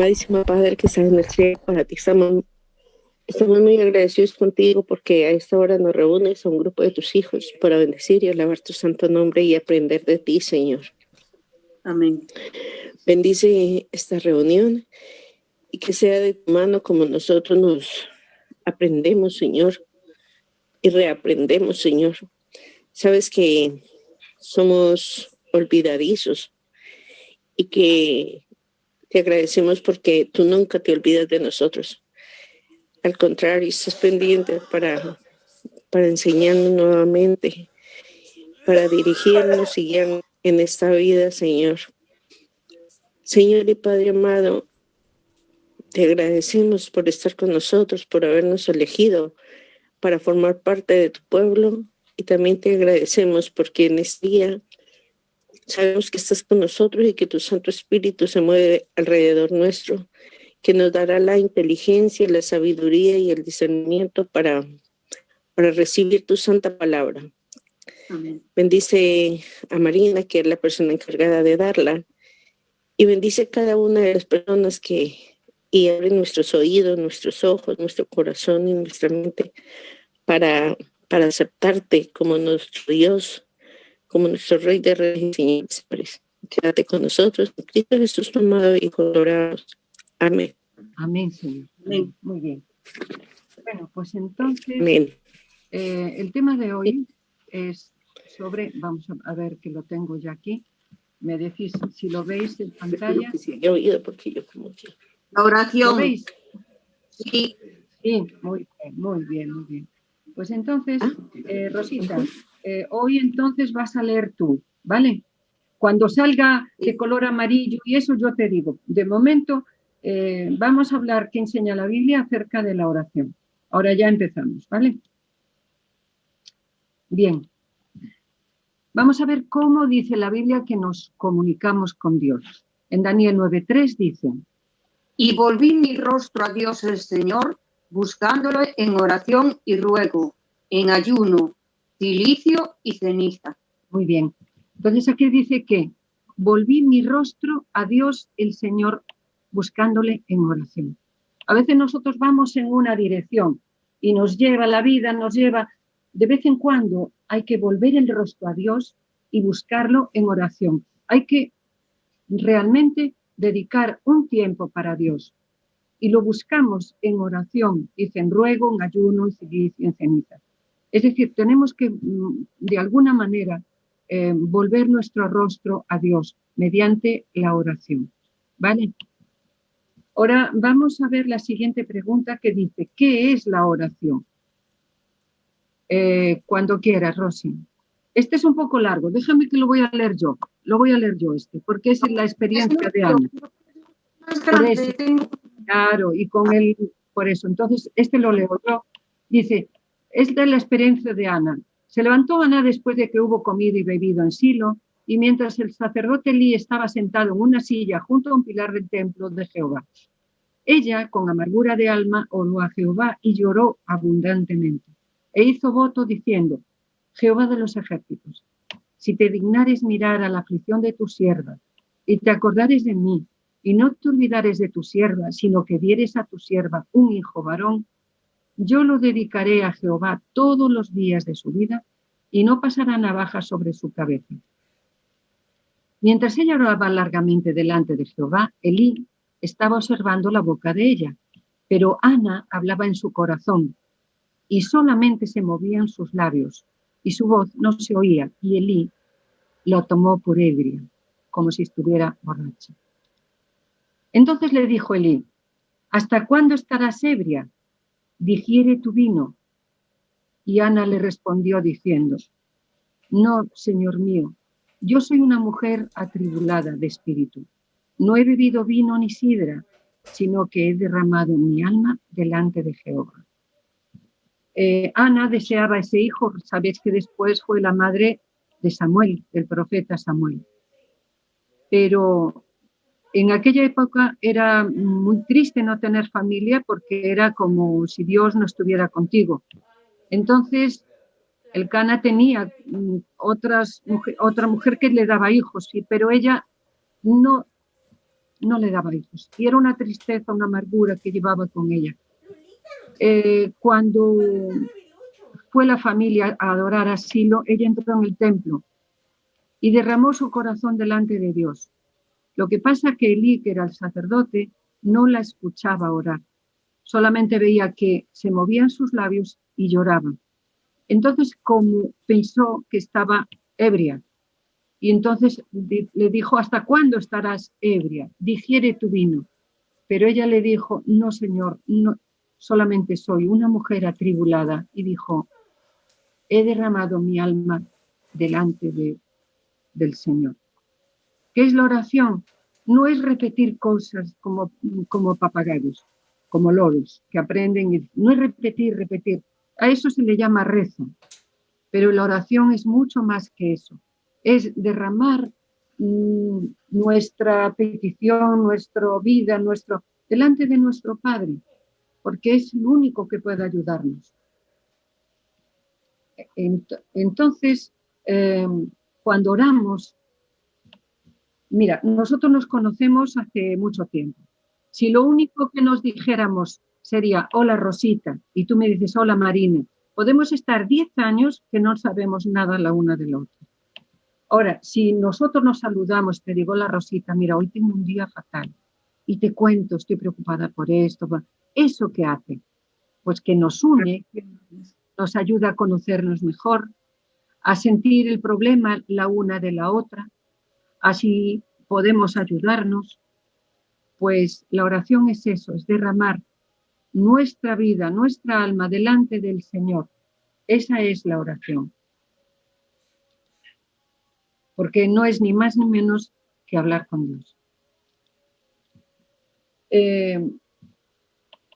Amadísimo Padre que estás en el cielo, para ti estamos muy agradecidos contigo porque a esta hora nos reúnes a un grupo de tus hijos para bendecir y alabar tu santo nombre y aprender de ti, Señor. Amén. Bendice esta reunión y que sea de tu mano como nosotros nos aprendemos, Señor, y reaprendemos, Señor. Sabes que somos olvidadizos y que te agradecemos porque tú nunca te olvidas de nosotros. Al contrario, estás pendiente para enseñarnos nuevamente, para dirigirnos y guiarnos en esta vida, Señor. Señor y Padre amado, te agradecemos por estar con nosotros, por habernos elegido para formar parte de tu pueblo, y también te agradecemos porque en este día sabemos que estás con nosotros y que tu Santo Espíritu se mueve alrededor nuestro, que nos dará la inteligencia, la sabiduría y el discernimiento para recibir tu santa palabra. Amén. Bendice a Marina, que es la persona encargada de darla, y bendice a cada una de las personas y abre nuestros oídos, nuestros ojos, nuestro corazón y nuestra mente para aceptarte como nuestro Dios, como nuestro Rey de Reyes y Señores. Quédate con nosotros, en Cristo Jesús, tu amado Hijo, oramos. Amén. Amén, Señor. Amén. Muy bien. Bueno, pues entonces, Amén. El tema de hoy es sobre, vamos a ver que lo tengo ya aquí, me decís si lo veis en pantalla. Que sí, he oído porque yo como que... La oración. ¿Lo veis? Sí. Sí, muy bien. Pues entonces, Rosita, hoy entonces vas a leer tú, ¿vale? Cuando salga de color amarillo y eso yo te digo. De momento, vamos a hablar, que enseña la Biblia, acerca de la oración. Ahora ya empezamos, ¿vale? Bien. Vamos a ver cómo dice la Biblia que nos comunicamos con Dios. En Daniel 9:3 dice: Y volví mi rostro a Dios el Señor, buscándolo en oración y ruego, en ayuno, cilicio y ceniza. Muy bien. Entonces aquí dice que volví mi rostro a Dios el Señor, buscándole en oración. A veces nosotros vamos en una dirección y nos lleva la vida, de vez en cuando hay que volver el rostro a Dios y buscarlo en oración. Hay que realmente dedicar un tiempo para Dios y lo buscamos en oración, dice, en ruego, en ayuno, en cilicio, en ceniza. Es decir, tenemos que de alguna manera volver nuestro rostro a Dios mediante la oración, ¿vale? Ahora vamos a ver la siguiente pregunta que dice: ¿qué es la oración? Cuando quieras, Rosy. Este es un poco largo, déjame que lo voy a leer yo porque es la experiencia de Ana. Por eso, claro, y con él, por eso. Entonces, este lo leo yo. Dice, es de la experiencia de Ana. Se levantó Ana después de que hubo comido y bebido en Silo, y mientras el sacerdote Elí estaba sentado en una silla junto a un pilar del templo de Jehová. Ella, con amargura de alma, oró a Jehová y lloró abundantemente. E hizo voto diciendo: Jehová de los ejércitos, si te dignares mirar a la aflicción de tu sierva, y te acordares de mí, y no te olvidares de tu sierva, sino que dieres a tu sierva un hijo varón, yo lo dedicaré a Jehová todos los días de su vida, y no pasará navaja sobre su cabeza. Mientras ella oraba largamente delante de Jehová, Elí estaba observando la boca de ella, pero Ana hablaba en su corazón, y solamente se movían sus labios, y su voz no se oía, y Elí lo tomó por ebria, como si estuviera borracha. Entonces le dijo Elí: ¿hasta cuándo estarás ebria? Digiere tu vino. Y Ana le respondió diciendo: no, señor mío, yo soy una mujer atribulada de espíritu. No he bebido vino ni sidra, sino que he derramado mi alma delante de Jehová. Ana deseaba ese hijo. Sabéis que después fue la madre de Samuel, del profeta Samuel. Pero en aquella época era muy triste no tener familia, porque era como si Dios no estuviera contigo. Entonces, Elcana tenía otra mujer que le daba hijos, sí, pero ella no no le daba hijos. Y era una tristeza, una amargura que llevaba con ella. Cuando fue la familia a adorar a Silo, ella entró en el templo y derramó su corazón delante de Dios. Lo que pasa que Elí, que era el sacerdote, no la escuchaba orar. Solamente veía que se movían sus labios y lloraba. Entonces, como pensó que estaba ebria, y entonces le dijo, ¿hasta cuándo estarás ebria? Digiere tu vino. Pero ella le dijo, no, Señor, no, solamente soy una mujer atribulada. Y dijo, he derramado mi alma delante del Señor. ¿Qué es la oración? No es repetir cosas como papagayos, como loros, que aprenden. No es repetir. A eso se le llama rezo. Pero la oración es mucho más que eso. Es derramar nuestra petición, nuestra vida, delante de nuestro Padre, porque es el único que puede ayudarnos. Entonces, cuando oramos, mira, nosotros nos conocemos hace mucho tiempo. Si lo único que nos dijéramos sería, hola Rosita, y tú me dices, hola Marina, podemos estar 10 años que no sabemos nada la una de la otra. Ahora, si nosotros nos saludamos, te digo, hola Rosita, mira, hoy tengo un día fatal, y te cuento, estoy preocupada por esto. ¿Eso qué hace? Pues que nos une, nos ayuda a conocernos mejor, a sentir el problema la una de la otra, así podemos ayudarnos. Pues la oración es eso, es derramar nuestra vida, nuestra alma delante del Señor. Esa es la oración. Porque no es ni más ni menos que hablar con Dios.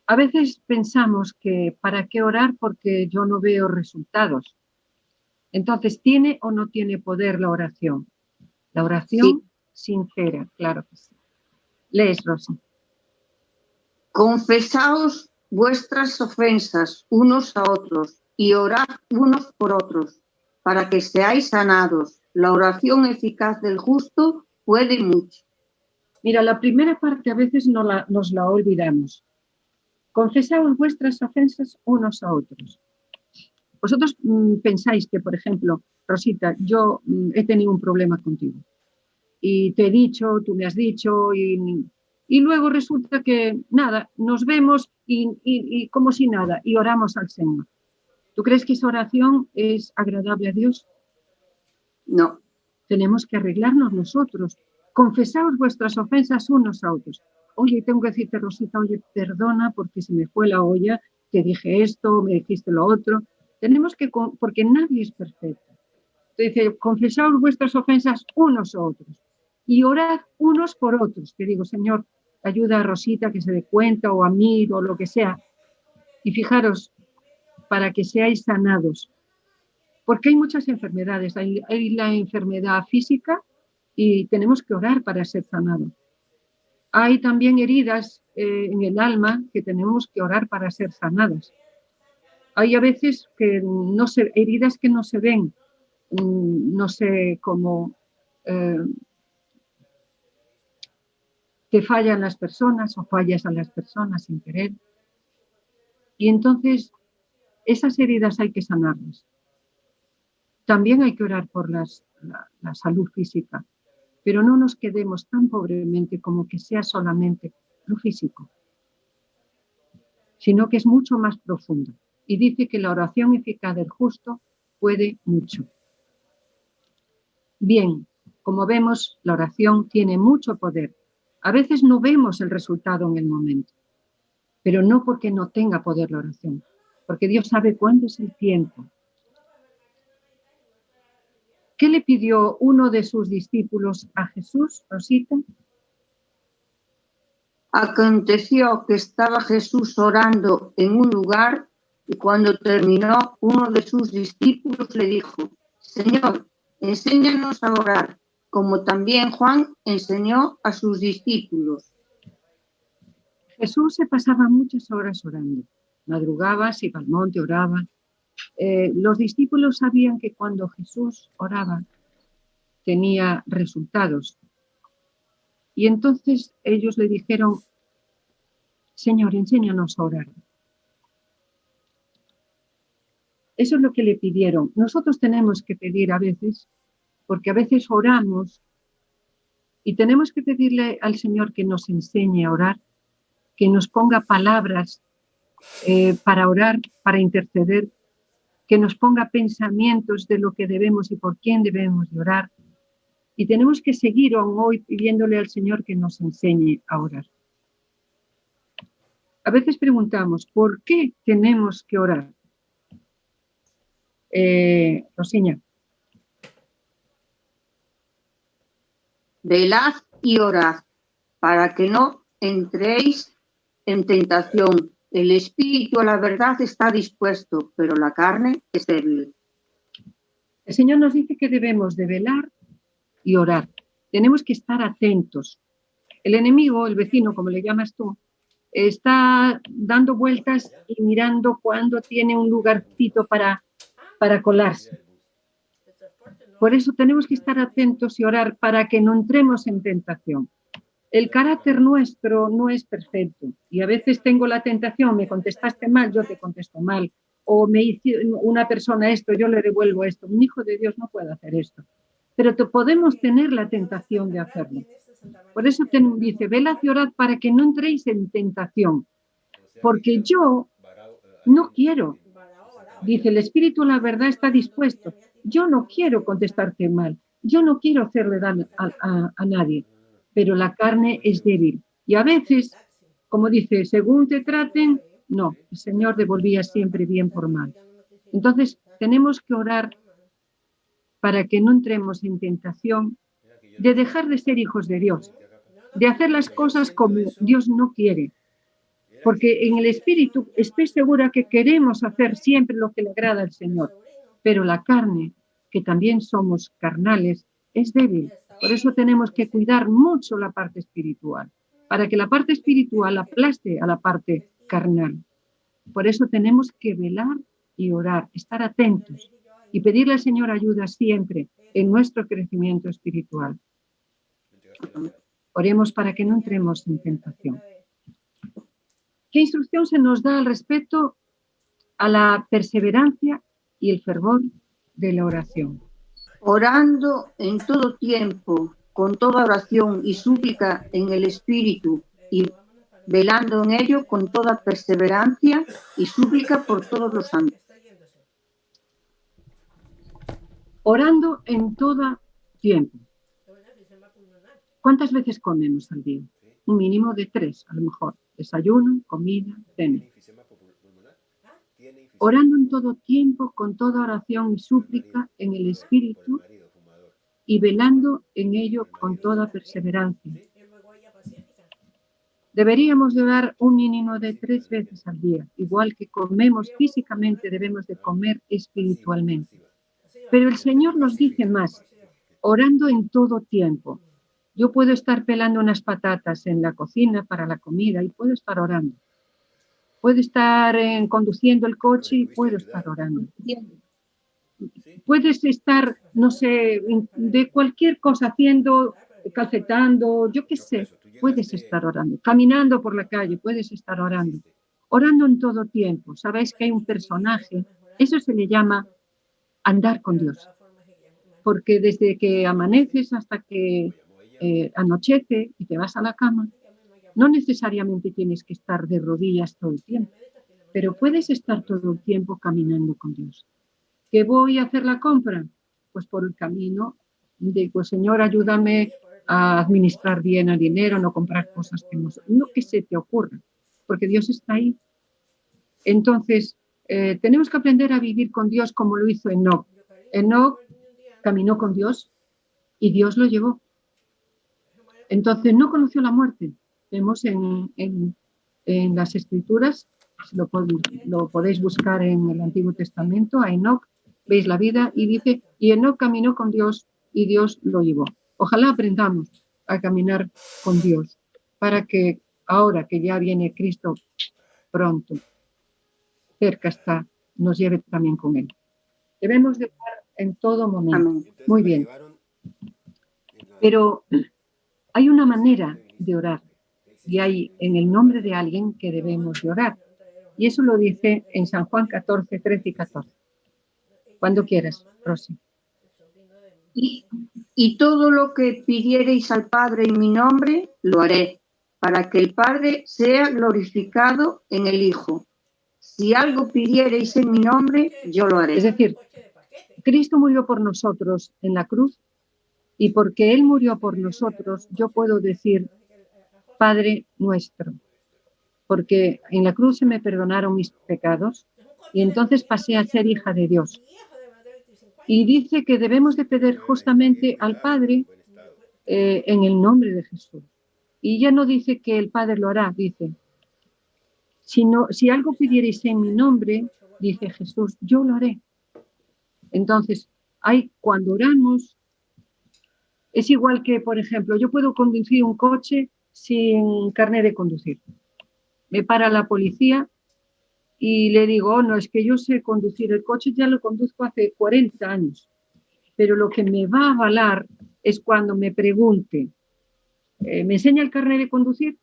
A veces pensamos que ¿para qué orar? Porque yo no veo resultados. Entonces, ¿tiene o no tiene poder la oración? La oración sincera, claro que sí. Lees, Rosa. Confesaos vuestras ofensas unos a otros y orad unos por otros, para que seáis sanados. La oración eficaz del justo puede mucho. Mira, la primera parte a veces nos la olvidamos. Confesaos vuestras ofensas unos a otros. Vosotros pensáis que, por ejemplo, Rosita, yo he tenido un problema contigo y te he dicho, tú me has dicho y luego resulta que nada, nos vemos y como si nada y oramos al Señor. ¿Tú crees que esa oración es agradable a Dios? No. Tenemos que arreglarnos nosotros. Confesaos vuestras ofensas unos a otros. Oye, tengo que decirte, Rosita, oye, perdona porque se me fue la olla, te dije esto, me dijiste lo otro. Tenemos que, porque nadie es perfecto. Dice, confesaos vuestras ofensas unos a otros y orad unos por otros. Que digo, Señor, ayuda a Rosita que se dé cuenta o a mí o lo que sea. Y fijaros, para que seáis sanados. Porque hay muchas enfermedades. Hay la enfermedad física y tenemos que orar para ser sanados. Hay también heridas en el alma que tenemos que orar para ser sanadas. Hay a veces que heridas que no se ven, no sé cómo te fallan las personas o fallas a las personas sin querer. Y entonces esas heridas hay que sanarlas. También hay que orar por la salud física, pero no nos quedemos tan pobremente como que sea solamente lo físico, sino que es mucho más profundo. Y dice que la oración eficaz del justo puede mucho. Bien, como vemos, la oración tiene mucho poder. A veces no vemos el resultado en el momento, pero no porque no tenga poder la oración, porque Dios sabe cuándo es el tiempo. ¿Qué le pidió uno de sus discípulos a Jesús, Rosita? Aconteció que estaba Jesús orando en un lugar y cuando terminó, uno de sus discípulos le dijo, Señor, enséñanos a orar, como también Juan enseñó a sus discípulos. Jesús se pasaba muchas horas orando. Madrugaba, se iba al monte, oraba. Los discípulos sabían que cuando Jesús oraba tenía resultados. Y entonces ellos le dijeron, Señor, enséñanos a orar. Eso es lo que le pidieron. Nosotros tenemos que pedir a veces, porque a veces oramos y tenemos que pedirle al Señor que nos enseñe a orar, que nos ponga palabras para orar, para interceder, que nos ponga pensamientos de lo que debemos y por quién debemos de orar. Y tenemos que seguir aún hoy pidiéndole al Señor que nos enseñe a orar. A veces preguntamos, ¿por qué tenemos que orar? Rosiña. Velad y orad, para que no entréis en tentación. El espíritu a la verdad está dispuesto, pero la carne es débil. El Señor nos dice que debemos de velar y orar. Tenemos que estar atentos. El enemigo, el vecino, como le llamas tú, está dando vueltas y mirando cuándo tiene un lugarcito para colarse. Por eso tenemos que estar atentos y orar para que no entremos en tentación. El carácter nuestro no es perfecto y a veces tengo la tentación, me contestaste mal, yo te contesto mal, o me hizo una persona esto, yo le devuelvo esto. Un hijo de Dios no puede hacer esto, pero podemos tener la tentación de hacerlo. Por eso dice, velad y orad para que no entréis en tentación, porque yo no quiero. Dice, el espíritu, la verdad, está dispuesto. Yo no quiero contestarte mal. Yo no quiero hacerle daño a nadie. Pero la carne es débil. Y a veces, como dice, según te traten, no. El Señor devolvía siempre bien por mal. Entonces, tenemos que orar para que no entremos en tentación de dejar de ser hijos de Dios, de hacer las cosas como Dios no quiere. Porque en el espíritu estoy segura que queremos hacer siempre lo que le agrada al Señor, pero la carne, que también somos carnales, es débil. Por eso tenemos que cuidar mucho la parte espiritual, para que la parte espiritual aplaste a la parte carnal. Por eso tenemos que velar y orar, estar atentos y pedirle al Señor ayuda siempre en nuestro crecimiento espiritual. Oremos para que no entremos en tentación. ¿Qué instrucción se nos da al respecto a la perseverancia y el fervor de la oración? Orando en todo tiempo, con toda oración y súplica en el Espíritu, y velando en ello con toda perseverancia y súplica por todos los santos. Orando en todo tiempo. ¿Cuántas veces comemos al día? Un mínimo de 3, a lo mejor. Desayuno, comida, cena. Orando en todo tiempo, con toda oración y súplica en el Espíritu y velando en ello con toda perseverancia. Deberíamos de orar un mínimo de 3 veces al día. Igual que comemos físicamente, debemos de comer espiritualmente. Pero el Señor nos dice más, orando en todo tiempo. Yo puedo estar pelando unas patatas en la cocina para la comida y puedo estar orando. Puedo estar conduciendo el coche y puedo estar orando. Puedes estar, no sé, de cualquier cosa haciendo, calcetando, yo qué sé, puedes estar orando. Caminando por la calle, puedes estar orando. Orando en todo tiempo. Sabéis que hay un personaje, eso se le llama andar con Dios. Porque desde que amaneces hasta que anochece y te vas a la cama, no necesariamente tienes que estar de rodillas todo el tiempo, pero puedes estar todo el tiempo caminando con Dios. ¿Qué voy a hacer la compra? Pues por el camino digo, Señor, ayúdame a administrar bien el dinero, no comprar cosas que no que se te ocurra, porque Dios está ahí. Entonces, tenemos que aprender a vivir con Dios como lo hizo Enoc. Enoc caminó con Dios y Dios lo llevó. Entonces, no conoció la muerte. Vemos en las Escrituras, lo podéis buscar en el Antiguo Testamento, a Enoc, veis la vida y dice, y Enoc caminó con Dios y Dios lo llevó. Ojalá aprendamos a caminar con Dios para que ahora que ya viene Cristo pronto, cerca está, nos lleve también con Él. Debemos de orar en todo momento. Amén. Muy bien. Pero hay una manera de orar y hay en el nombre de alguien que debemos de orar. Y eso lo dice en San Juan 14, 13 y 14. Cuando quieras, Rosy. Y todo lo que pidiereis al Padre en mi nombre, lo haré, para que el Padre sea glorificado en el Hijo. Si algo pidiereis en mi nombre, yo lo haré. Es decir, Cristo murió por nosotros en la cruz y porque Él murió por nosotros, yo puedo decir, Padre nuestro, porque en la cruz se me perdonaron mis pecados y entonces pasé a ser hija de Dios. Y dice que debemos de pedir justamente al Padre en el nombre de Jesús. Y ya no dice que el Padre lo hará, dice, si algo pidierais en mi nombre, dice Jesús, yo lo haré. Entonces, cuando oramos, es igual que, por ejemplo, yo puedo conducir un coche sin carnet de conducir. Me para la policía y le digo, oh, no, es que yo sé conducir el coche, ya lo conduzco hace 40 años. Pero lo que me va a avalar es cuando me pregunte, ¿me enseña el carnet de conducir?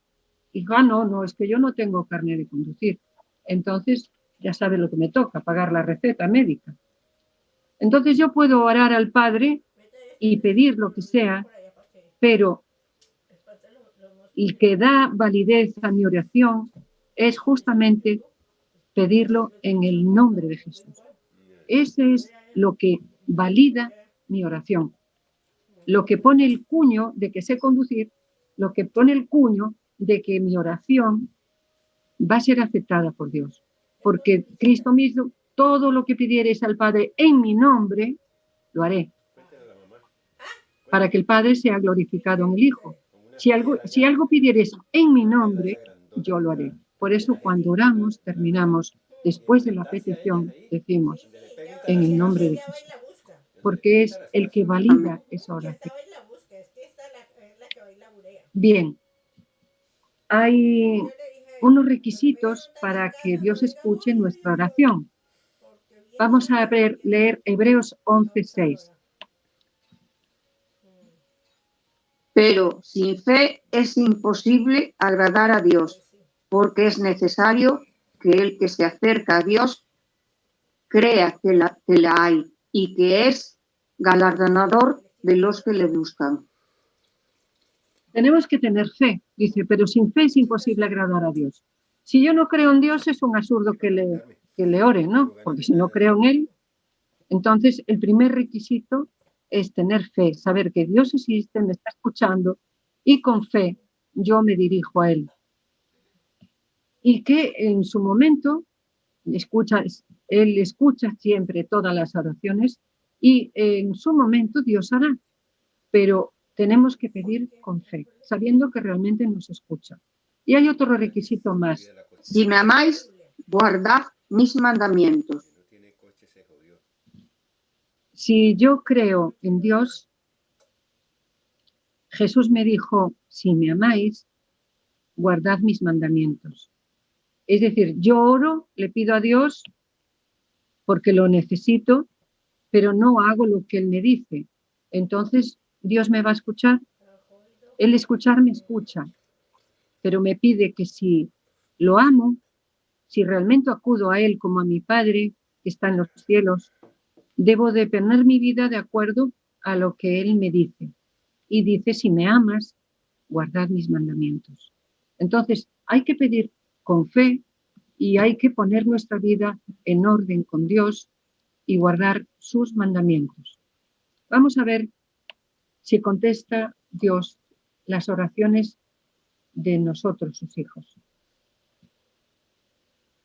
Y digo, no, es que yo no tengo carnet de conducir. Entonces, ya sabe lo que me toca, pagar la receta médica. Entonces yo puedo orar al Padre y pedir lo que sea, pero el que da validez a mi oración es justamente pedirlo en el nombre de Jesús. Ese es lo que valida mi oración. Lo que pone el cuño de que sé conducir, lo que pone el cuño de que mi oración va a ser aceptada por Dios. Porque Cristo mismo, todo lo que pidiereis al Padre en mi nombre, lo haré. Para que el Padre sea glorificado en el Hijo. Si algo pidiereis en mi nombre, yo lo haré. Por eso cuando oramos, terminamos, después de la petición, decimos, en el nombre de Jesús. Porque es el que valida esa oración. Bien, hay unos requisitos para que Dios escuche nuestra oración. Vamos a leer Hebreos 11:6. Pero sin fe es imposible agradar a Dios, porque es necesario que el que se acerca a Dios crea que la hay y que es galardonador de los que le buscan. Tenemos que tener fe, dice, pero sin fe es imposible agradar a Dios. Si yo no creo en Dios, es un absurdo que le ore, ¿no? Porque si no creo en Él, entonces el primer requisito es tener fe, saber que Dios existe, me está escuchando y con fe yo me dirijo a Él. Y que en su momento Él escucha siempre todas las oraciones y en su momento Dios hará. Pero tenemos que pedir con fe, sabiendo que realmente nos escucha. Y hay otro requisito más. Si me amáis, guardad mis mandamientos. Si yo creo en Dios, Jesús me dijo, si me amáis, guardad mis mandamientos. Es decir, yo oro, le pido a Dios porque lo necesito, pero no hago lo que Él me dice. Entonces, ¿Dios me va a escuchar? Él escuchar me escucha, pero me pide que si lo amo, si realmente acudo a Él como a mi Padre que está en los cielos, debo de poner mi vida de acuerdo a lo que Él me dice. Y dice, si me amas, guardad mis mandamientos. Entonces, hay que pedir con fe y hay que poner nuestra vida en orden con Dios y guardar sus mandamientos. Vamos a ver si contesta Dios las oraciones de nosotros, sus hijos.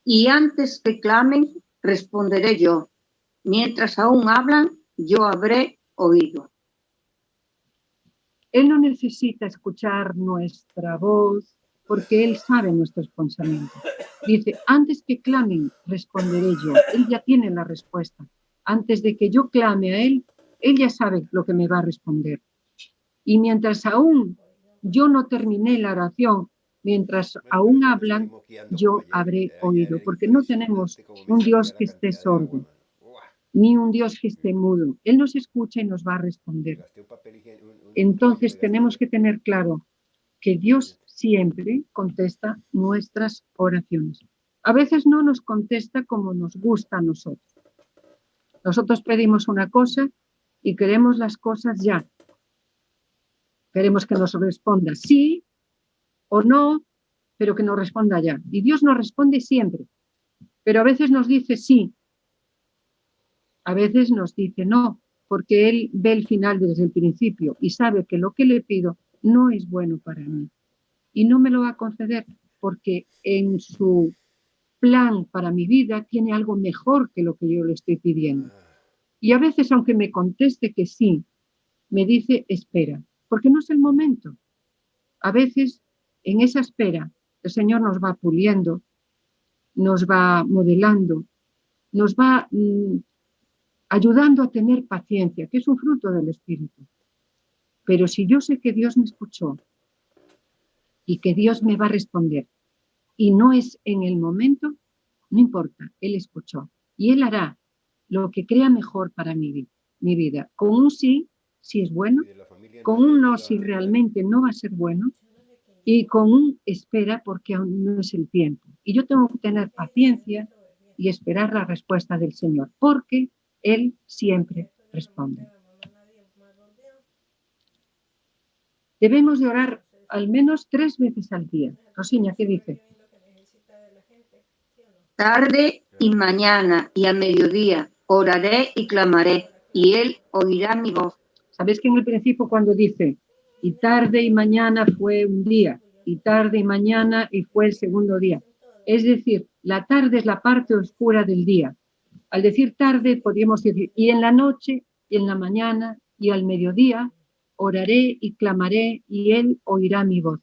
Y antes que clamen, responderé yo. Mientras aún hablan, yo habré oído. Él no necesita escuchar nuestra voz porque Él sabe nuestros pensamientos. Dice, antes que clamen, responderé yo. Él ya tiene la respuesta. Antes de que yo clame a Él, Él ya sabe lo que me va a responder. Y mientras aún yo no terminé la oración, mientras aún hablan, yo habré oído. Porque no tenemos un Dios que esté sordo. ni un Dios que esté mudo. Él nos escucha y nos va a responder. Entonces tenemos que tener claro que Dios siempre contesta nuestras oraciones. A veces no nos contesta como nos gusta a nosotros. Nosotros pedimos una cosa y queremos las cosas ya. Queremos que nos responda sí o no, pero que nos responda ya. Y Dios nos responde siempre, pero a veces nos dice sí, a veces nos dice no, porque Él ve el final desde el principio y sabe que lo que le pido no es bueno para mí. Y no me lo va a conceder porque en su plan para mi vida tiene algo mejor que lo que yo le estoy pidiendo. Y a veces, aunque me conteste que sí, me dice espera, porque no es el momento. A veces, en esa espera, el Señor nos va puliendo, nos va modelando, nos va ayudando a tener paciencia, que es un fruto del Espíritu. Pero si yo sé que Dios me escuchó y que Dios me va a responder y no es en el momento, no importa, Él escuchó y Él hará lo que crea mejor para mi vida. Con un sí, si es bueno, con un no, si realmente no va a ser bueno, y con un espera porque aún no es el tiempo. Y yo tengo que tener paciencia y esperar la respuesta del Señor, porque Él siempre responde. Debemos de orar al menos 3 veces al día. Rosiña, ¿qué dice? Tarde y mañana y a mediodía oraré y clamaré, y Él oirá mi voz. ¿Sabéis que en el principio cuando dice, y tarde y mañana fue un día, y tarde y mañana y fue el segundo día? Es decir, la tarde es la parte oscura del día. Al decir tarde podríamos decir, y en la noche, y en la mañana, y al mediodía, oraré y clamaré, y Él oirá mi voz.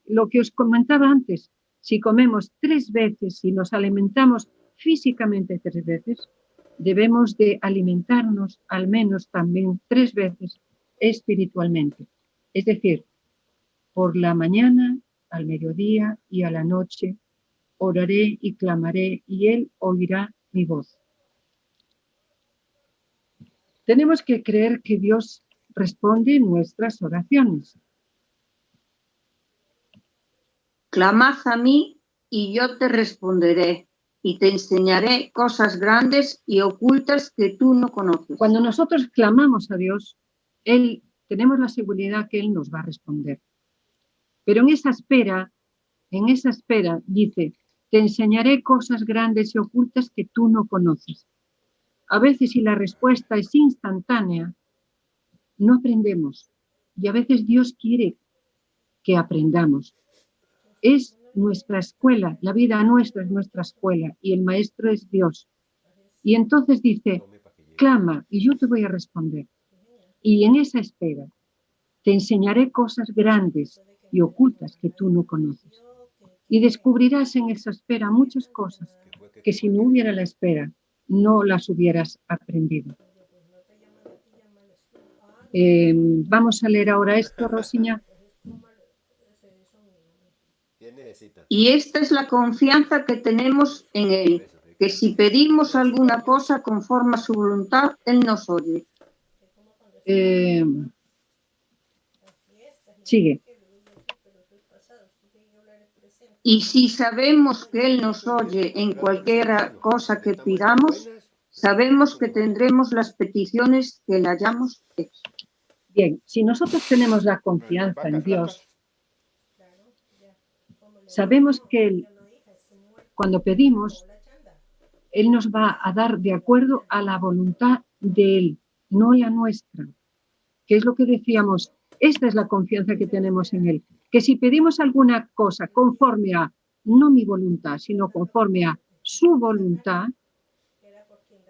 Lo que os comentaba antes, si comemos 3 veces y nos alimentamos físicamente 3 veces, debemos de alimentarnos al menos también 3 veces espiritualmente. Es decir, por la mañana, al mediodía y a la noche, oraré y clamaré, y Él oirá mi voz. Tenemos que creer que Dios responde nuestras oraciones. Clamad a mí y yo te responderé y te enseñaré cosas grandes y ocultas que tú no conoces. Cuando nosotros clamamos a Dios, tenemos la seguridad que Él nos va a responder. Pero en esa espera dice, te enseñaré cosas grandes y ocultas que tú no conoces. A veces, si la respuesta es instantánea, no aprendemos. Y a veces Dios quiere que aprendamos. Es nuestra escuela, la vida nuestra es nuestra escuela y el maestro es Dios. Y entonces dice, clama y yo te voy a responder. Y en esa espera te enseñaré cosas grandes y ocultas que tú no conoces. Y descubrirás en esa espera muchas cosas que si no hubiera la espera, no las hubieras aprendido. Vamos a leer ahora esto, Rosiña. Y esta es la confianza que tenemos en Él, que si pedimos alguna cosa conforme a su voluntad, Él nos oye. Sigue. Y si sabemos que Él nos oye en cualquier cosa que pidamos, sabemos que tendremos las peticiones que le hayamos hecho. Bien, si nosotros tenemos la confianza en Dios, sabemos que Él, cuando pedimos, Él nos va a dar de acuerdo a la voluntad de Él, no la nuestra. Que es lo que decíamos, esta es la confianza que tenemos en Él. Que si pedimos alguna cosa conforme a, no mi voluntad, sino conforme a su voluntad,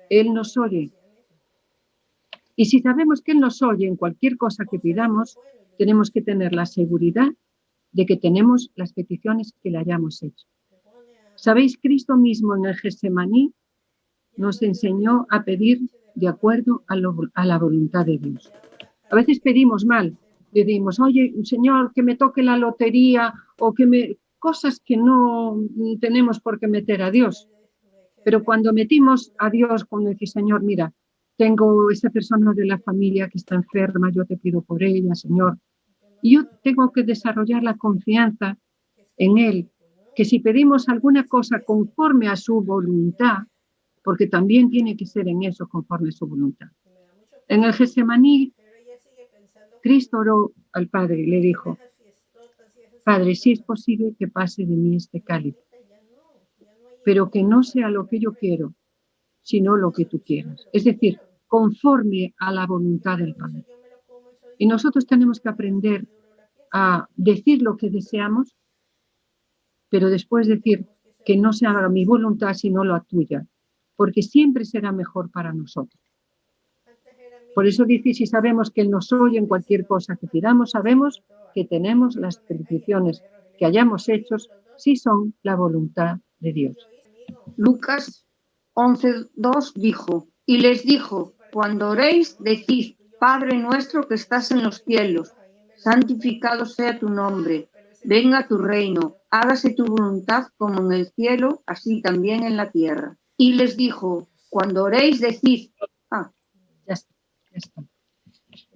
Él nos oye. Y si sabemos que Él nos oye en cualquier cosa que pidamos, tenemos que tener la seguridad de que tenemos las peticiones que le hayamos hecho. ¿Sabéis? Cristo mismo en el Getsemaní nos enseñó a pedir de acuerdo a la voluntad de Dios. A veces pedimos mal, decimos, oye, Señor, que me toque la lotería o cosas que no tenemos por qué meter a Dios. Pero cuando metimos a Dios, cuando decís, Señor, mira, tengo esa persona de la familia que está enferma, yo te pido por ella, Señor. Y yo tengo que desarrollar la confianza en Él, que si pedimos alguna cosa conforme a su voluntad, porque también tiene que ser en eso conforme a su voluntad. En el Getsemaní, Cristo oró al Padre y le dijo, Padre, si es posible que pase de mí este cáliz, pero que no sea lo que yo quiero, sino lo que tú quieras. Es decir, conforme a la voluntad del Padre. Y nosotros tenemos que aprender a decir lo que deseamos, pero después decir que no se haga mi voluntad, sino la tuya, porque siempre será mejor para nosotros. Por eso dice, si sabemos que Él nos oye en cualquier cosa que pidamos, sabemos que tenemos las peticiones que hayamos hecho, si son la voluntad de Dios. Lucas 11:2 dijo, y les dijo, cuando oréis, decid, Padre nuestro que estás en los cielos, santificado sea tu nombre, venga tu reino, hágase tu voluntad como en el cielo, así también en la tierra. Y les dijo, cuando oréis, decid, Ya está.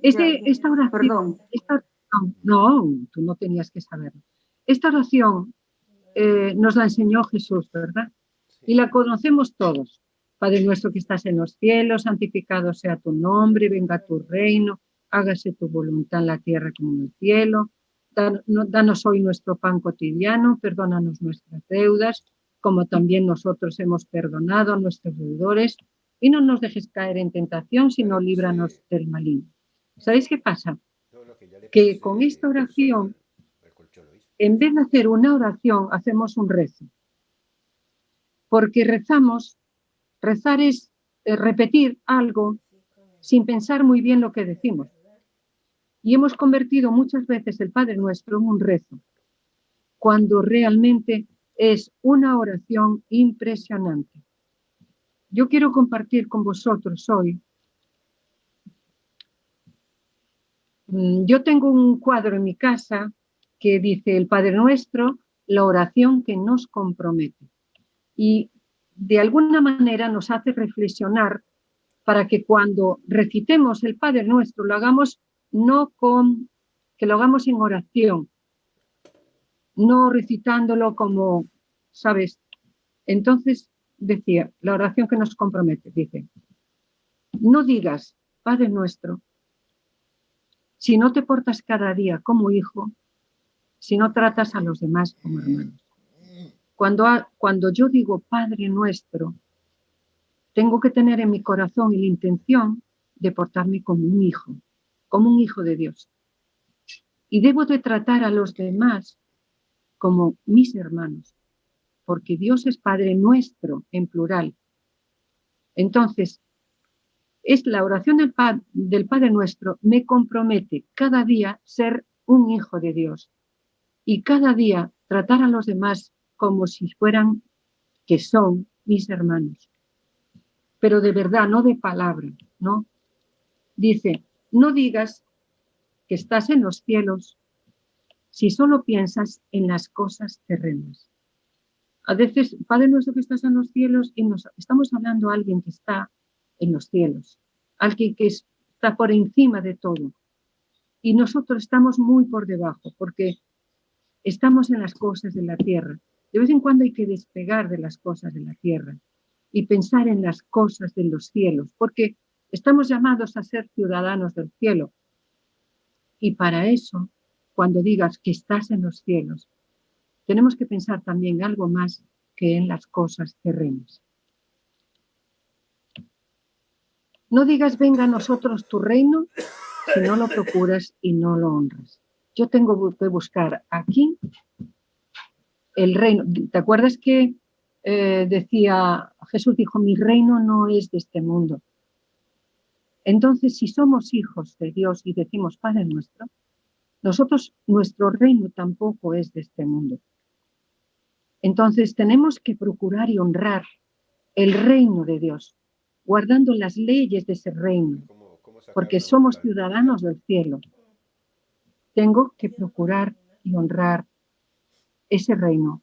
Esta oración, perdón. No, tú no tenías que saberlo. Esta oración nos la enseñó Jesús, ¿verdad? Y la conocemos todos. Padre nuestro que estás en los cielos, santificado sea tu nombre, venga tu reino, hágase tu voluntad en la tierra como en el cielo. Danos hoy nuestro pan cotidiano, perdónanos nuestras deudas, como también nosotros hemos perdonado a nuestros deudores, y no nos dejes caer en tentación, sino líbranos del maligno. ¿Sabéis qué pasa? Que con esta oración, en vez de hacer una oración, hacemos un rezo. Porque rezar es repetir algo sin pensar muy bien lo que decimos. Y hemos convertido muchas veces el Padre Nuestro en un rezo, cuando realmente es una oración impresionante. Yo quiero compartir con vosotros hoy. Yo tengo un cuadro en mi casa que dice el Padre Nuestro, la oración que nos compromete. Y de alguna manera nos hace reflexionar para que cuando recitemos el Padre Nuestro lo hagamos que lo hagamos en oración, no recitándolo como, ¿sabes? Entonces decía, la oración que nos compromete, dice, no digas, Padre Nuestro, si no te portas cada día como hijo, si no tratas a los demás como hermanos. Cuando yo digo Padre Nuestro, tengo que tener en mi corazón la intención de portarme como un hijo de Dios. Y debo de tratar a los demás como mis hermanos, porque Dios es Padre nuestro en plural. Entonces, es la oración del Padre Nuestro me compromete cada día ser un hijo de Dios y cada día tratar a los demás como si fueran, que son mis hermanos. Pero de verdad, no de palabra, ¿no? Dice, no digas que estás en los cielos si solo piensas en las cosas terrenas. A veces, Padre Nuestro que estás en los cielos, y estamos hablando a alguien que está en los cielos, alguien que está por encima de todo. Y nosotros estamos muy por debajo, porque estamos en las cosas de la tierra. De vez en cuando hay que despegar de las cosas de la tierra y pensar en las cosas de los cielos, porque estamos llamados a ser ciudadanos del cielo. Y para eso, cuando digas que estás en los cielos, tenemos que pensar también algo más que en las cosas terrenas. No digas venga a nosotros tu reino si no lo procuras y no lo honras. Yo tengo que buscar aquí el reino. ¿Te acuerdas que decía, Jesús dijo, mi reino no es de este mundo? Entonces, si somos hijos de Dios y decimos Padre Nuestro, nuestro reino tampoco es de este mundo. Entonces, tenemos que procurar y honrar el reino de Dios, guardando las leyes de ese reino, porque somos ciudadanos del cielo. Tengo que procurar y honrar ese reino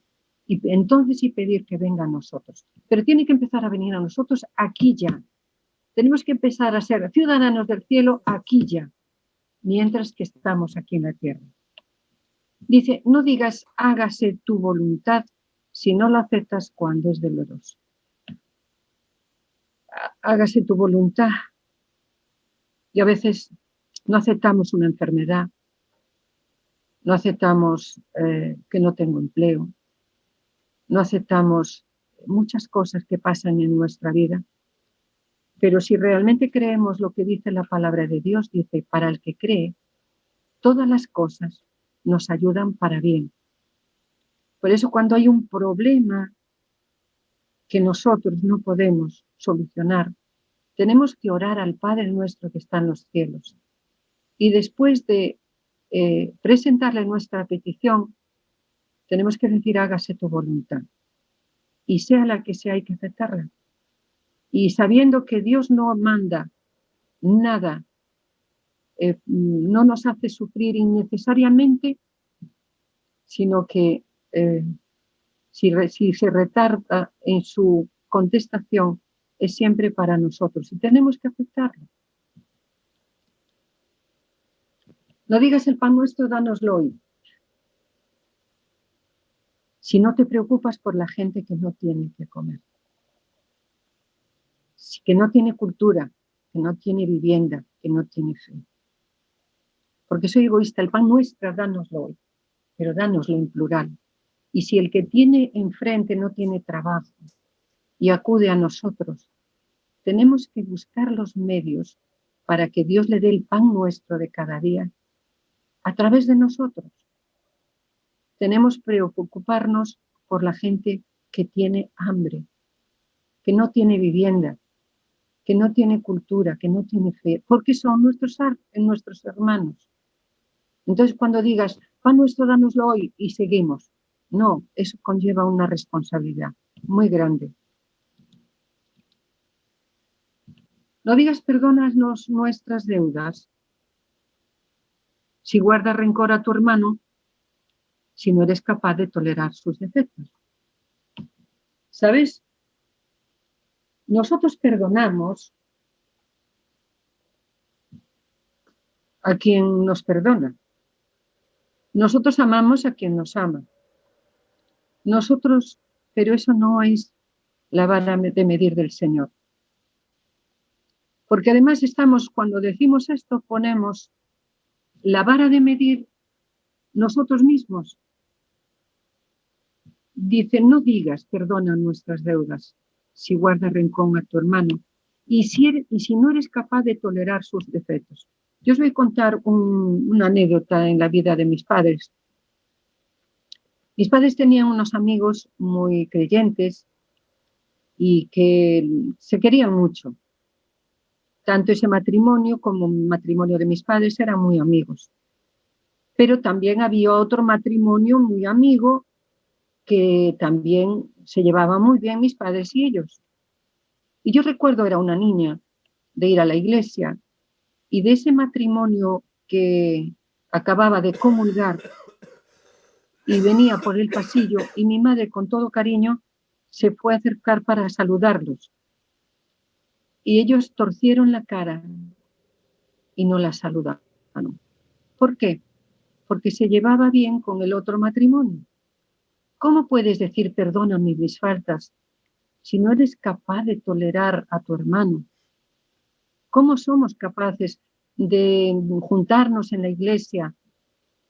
y entonces y pedir que venga a nosotros. Pero tiene que empezar a venir a nosotros aquí ya. Tenemos que empezar a ser ciudadanos del cielo aquí ya, mientras que estamos aquí en la tierra. Dice, no digas hágase tu voluntad si no la aceptas cuando es doloroso. Hágase tu voluntad. Y a veces no aceptamos una enfermedad, no aceptamos que no tengo empleo, no aceptamos muchas cosas que pasan en nuestra vida. Pero si realmente creemos lo que dice la palabra de Dios, dice, para el que cree, todas las cosas nos ayudan para bien. Por eso cuando hay un problema que nosotros no podemos solucionar, tenemos que orar al Padre nuestro que está en los cielos. Y después de presentarle nuestra petición, tenemos que decir, hágase tu voluntad. Y sea la que sea, hay que aceptarla. Y sabiendo que Dios no manda nada, no nos hace sufrir innecesariamente, sino que si se retarda en su contestación, es siempre para nosotros y tenemos que aceptarlo. No digas el pan nuestro, dánoslo hoy. Si no te preocupas por la gente que no tiene que comer, que no tiene cultura, que no tiene vivienda, que no tiene fe. Porque soy egoísta, el pan nuestro, dánoslo hoy, pero dánoslo en plural. Y si el que tiene enfrente no tiene trabajo y acude a nosotros, tenemos que buscar los medios para que Dios le dé el pan nuestro de cada día a través de nosotros. Tenemos que preocuparnos por la gente que tiene hambre, que no tiene vivienda, que no tiene cultura, que no tiene fe, porque son nuestros hermanos. Entonces, cuando digas, pan nuestro, dánoslo hoy, y seguimos, no, eso conlleva una responsabilidad muy grande. No digas, perdónanos nuestras deudas. Si guardas rencor a tu hermano, si no eres capaz de tolerar sus defectos. ¿Sabes? Nosotros perdonamos a quien nos perdona. Nosotros amamos a quien nos ama. Nosotros, pero eso no es la vara de medir del Señor. Porque además cuando decimos esto, ponemos la vara de medir nosotros mismos. Dice, no digas, perdona nuestras deudas, si guardas rencor a tu hermano, y si no eres capaz de tolerar sus defectos. Yo os voy a contar una anécdota en la vida de mis padres. Mis padres tenían unos amigos muy creyentes y que se querían mucho. Tanto ese matrimonio como el matrimonio de mis padres eran muy amigos. Pero también había otro matrimonio muy amigo que también se llevaban muy bien mis padres y ellos. Y yo recuerdo, era una niña, de ir a la iglesia y de ese matrimonio que acababa de comulgar y venía por el pasillo y mi madre con todo cariño se fue a acercar para saludarlos. Y ellos torcieron la cara y no la saludaron. ¿Por qué? Porque se llevaba bien con el otro matrimonio. ¿Cómo puedes decir perdóname mis faltas si no eres capaz de tolerar a tu hermano? ¿Cómo somos capaces de juntarnos en la iglesia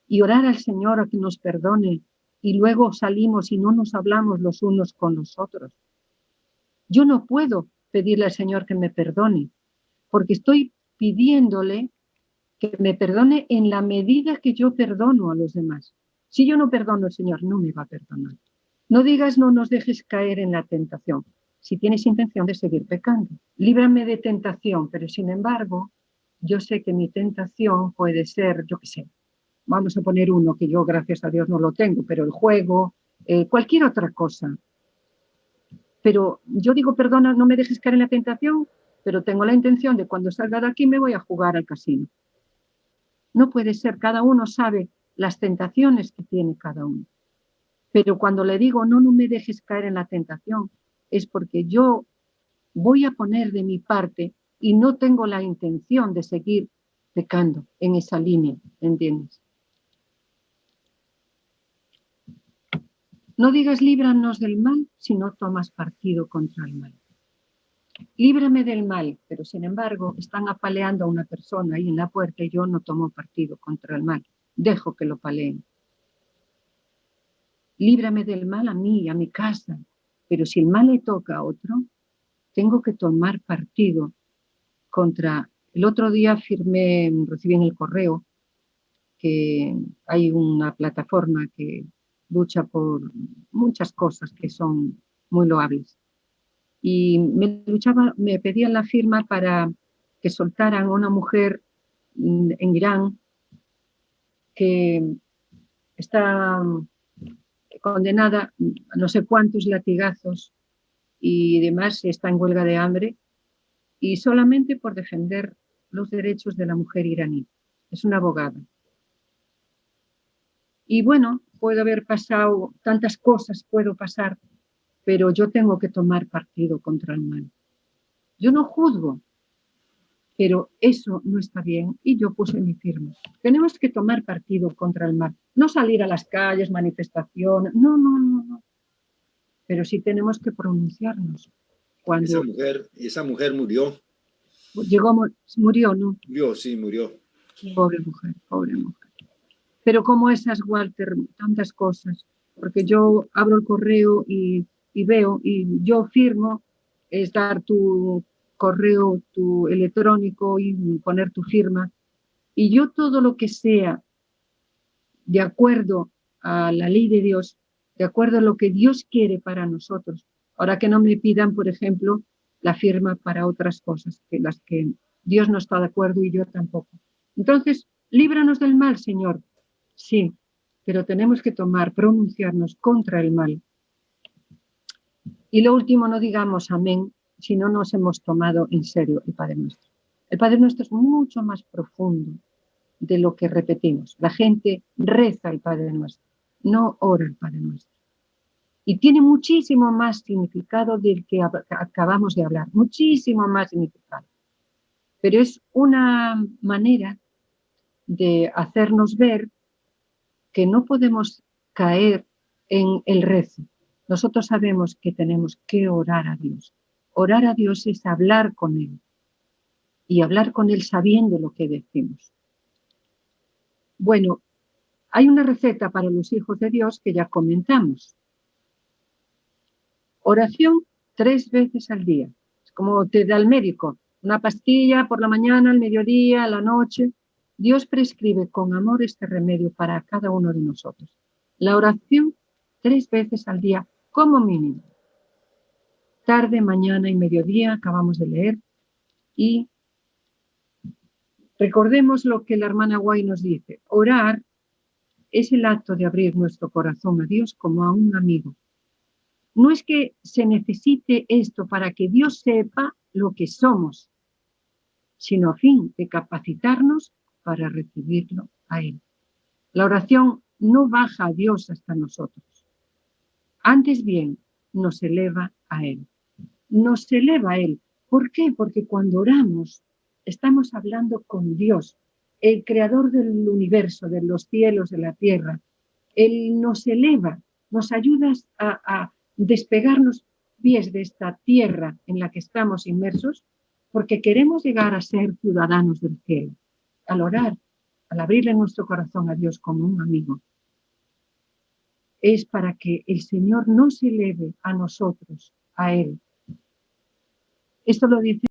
y orar al Señor a que nos perdone y luego salimos y no nos hablamos los unos con los otros? Yo no puedo pedirle al Señor que me perdone, porque estoy pidiéndole que me perdone en la medida que yo perdono a los demás. Si yo no perdono, el Señor no me va a perdonar. No digas, no nos dejes caer en la tentación, si tienes intención de seguir pecando. Líbrame de tentación, pero sin embargo, yo sé que mi tentación puede ser, yo qué sé, vamos a poner uno que yo, gracias a Dios, no lo tengo, pero el juego, cualquier otra cosa. Pero yo digo, perdona, no me dejes caer en la tentación, pero tengo la intención de cuando salga de aquí me voy a jugar al casino. No puede ser, cada uno sabe las tentaciones que tiene cada uno. Pero cuando le digo, no me dejes caer en la tentación, es porque yo voy a poner de mi parte y no tengo la intención de seguir pecando en esa línea, ¿entiendes? No digas líbranos del mal si no tomas partido contra el mal. Líbrame del mal, pero sin embargo están apaleando a una persona ahí en la puerta y yo no tomo partido contra el mal. Dejo que lo paleen. Líbrame del mal a mí, a mi casa, pero si el mal le toca a otro, tengo que tomar partido contra... El otro día recibí en el correo que hay una plataforma que lucha por muchas cosas que son muy loables. Y me pedían la firma para que soltaran a una mujer en Irán que está condenada a no sé cuántos latigazos y demás, está en huelga de hambre, y solamente por defender los derechos de la mujer iraní. Es una abogada. Y bueno, puedo haber pasado tantas cosas, puedo pasar, pero yo tengo que tomar partido contra el mal. Yo no juzgo, pero eso no está bien y yo puse mi firma. Tenemos que tomar partido contra el mal, no salir a las calles, manifestaciones, no. Pero sí tenemos que pronunciarnos. Cuando esa mujer murió. Murió, ¿no? Murió, sí, murió. Pobre mujer. Pero como esas, Walter, tantas cosas, porque yo abro el correo y veo, y yo firmo, es dar tu correo, tu electrónico y poner tu firma, y yo todo lo que sea de acuerdo a la ley de Dios, de acuerdo a lo que Dios quiere para nosotros, ahora que no me pidan, por ejemplo, la firma para otras cosas, que las que Dios no está de acuerdo y yo tampoco. Entonces, líbranos del mal, Señor. Sí, pero tenemos que pronunciarnos contra el mal. Y lo último, no digamos amén si no nos hemos tomado en serio el Padre Nuestro. El Padre Nuestro es mucho más profundo de lo que repetimos. La gente reza el Padre Nuestro, no ora el Padre Nuestro. Y tiene muchísimo más significado del que acabamos de hablar, muchísimo más significado. Pero es una manera de hacernos ver que no podemos caer en el rezo. Nosotros sabemos que tenemos que orar a Dios. Orar a Dios es hablar con Él y hablar con Él sabiendo lo que decimos. Bueno, hay una receta para los hijos de Dios que ya comentamos. Oración 3 veces al día. Es como te da el médico, una pastilla por la mañana, al mediodía, a la noche. Dios prescribe con amor este remedio para cada uno de nosotros. La oración 3 veces al día, como mínimo. Tarde, mañana y mediodía, acabamos de leer. Y recordemos lo que la hermana Guay nos dice. Orar es el acto de abrir nuestro corazón a Dios como a un amigo. No es que se necesite esto para que Dios sepa lo que somos, sino a fin de capacitarnos para recibirlo a Él. La oración no baja a Dios hasta nosotros. Antes bien, nos eleva a Él. Nos eleva a Él. ¿Por qué? Porque cuando oramos, estamos hablando con Dios, el creador del universo, de los cielos, de la tierra. Él nos eleva, nos ayuda a despegarnos pies de esta tierra en la que estamos inmersos, porque queremos llegar a ser ciudadanos del cielo. Al orar, al abrirle nuestro corazón a Dios como un amigo, es para que el Señor nos eleve a nosotros, a Él. Esto lo dice